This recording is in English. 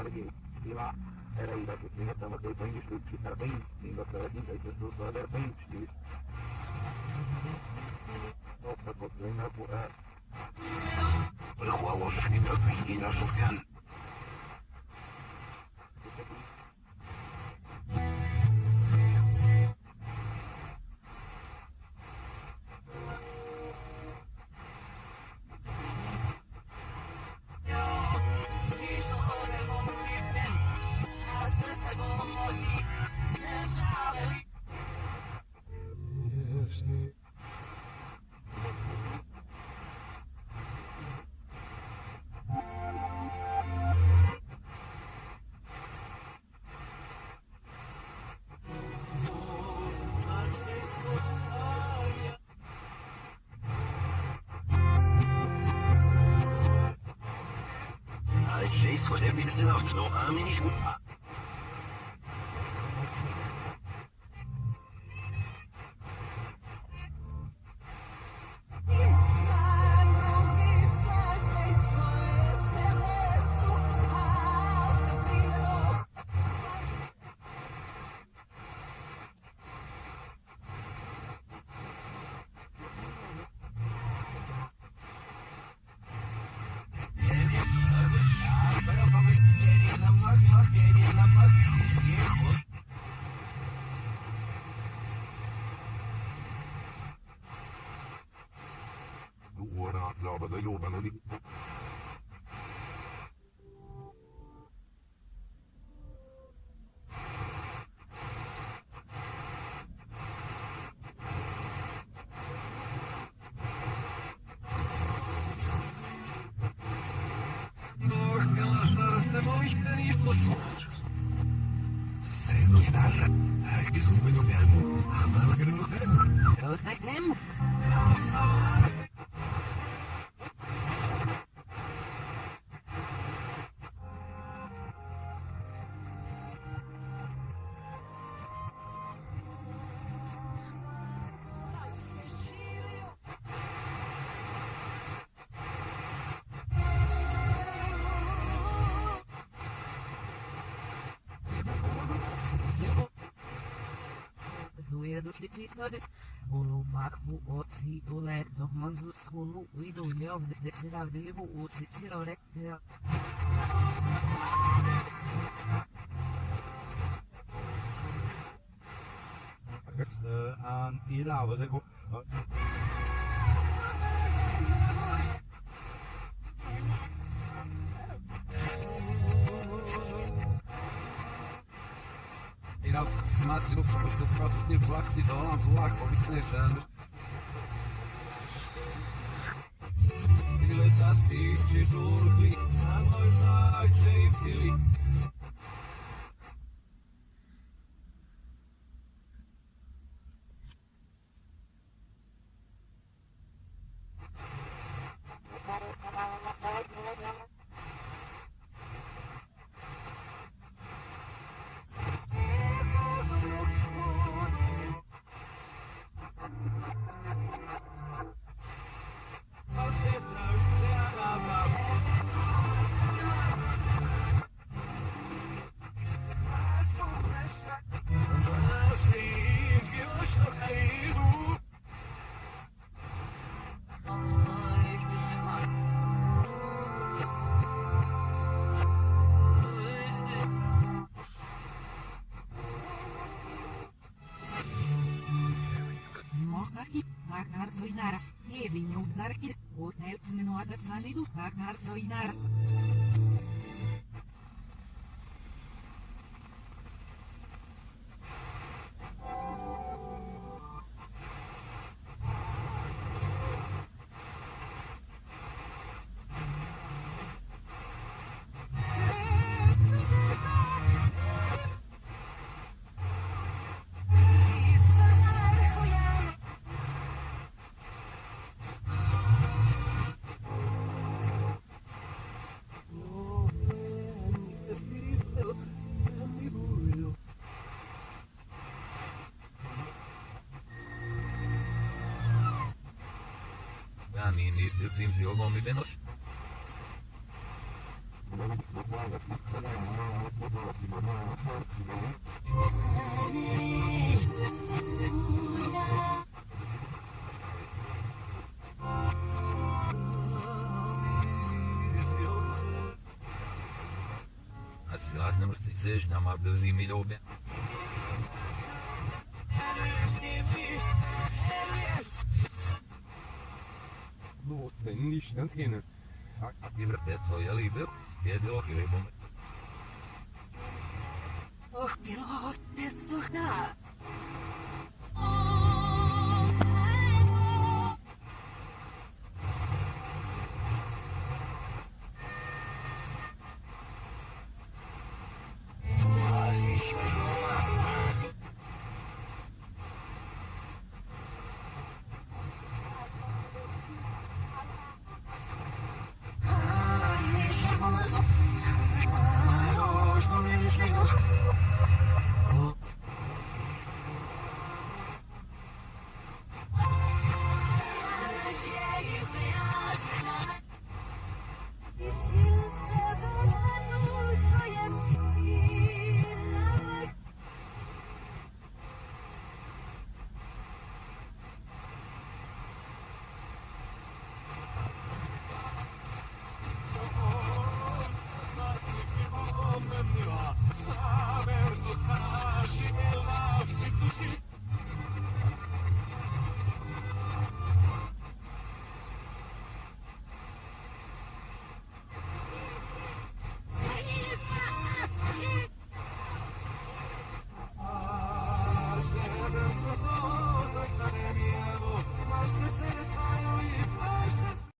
Energie, prima era il che prima stava che prendi su città ben, in la terra di questo da ben ci. No, per venire a الأخوة والرحمين ربي إلى سفيان الشيء ولا بيدسنا كنو آمين يقول ورا لا بدأ يوم أنا لي سينو يتعرف هاكس منو بيعمل عمال غير المكان Roostek nem? Došli cisnodes, ulu makvu oci, ule, dok manzu skunu, idu ljov, da se da vivu, u sicilo rekte. aan Ira, wat ik Máximo somos do próximo tempo lá que vão voar com 26 anos. Ele está se juro, a nós já cheio Takar soinara, evinho darkir, hotel smenuada salidu, takar soinara. I mean, it seems you're going to be finished. na sercu, nie? A silách nemrcíš, tam má brzy mi době. No, ten nič netkine. A vyvrpět, co je líbil, je bylo chvíli moment. Och, pilote, co chá.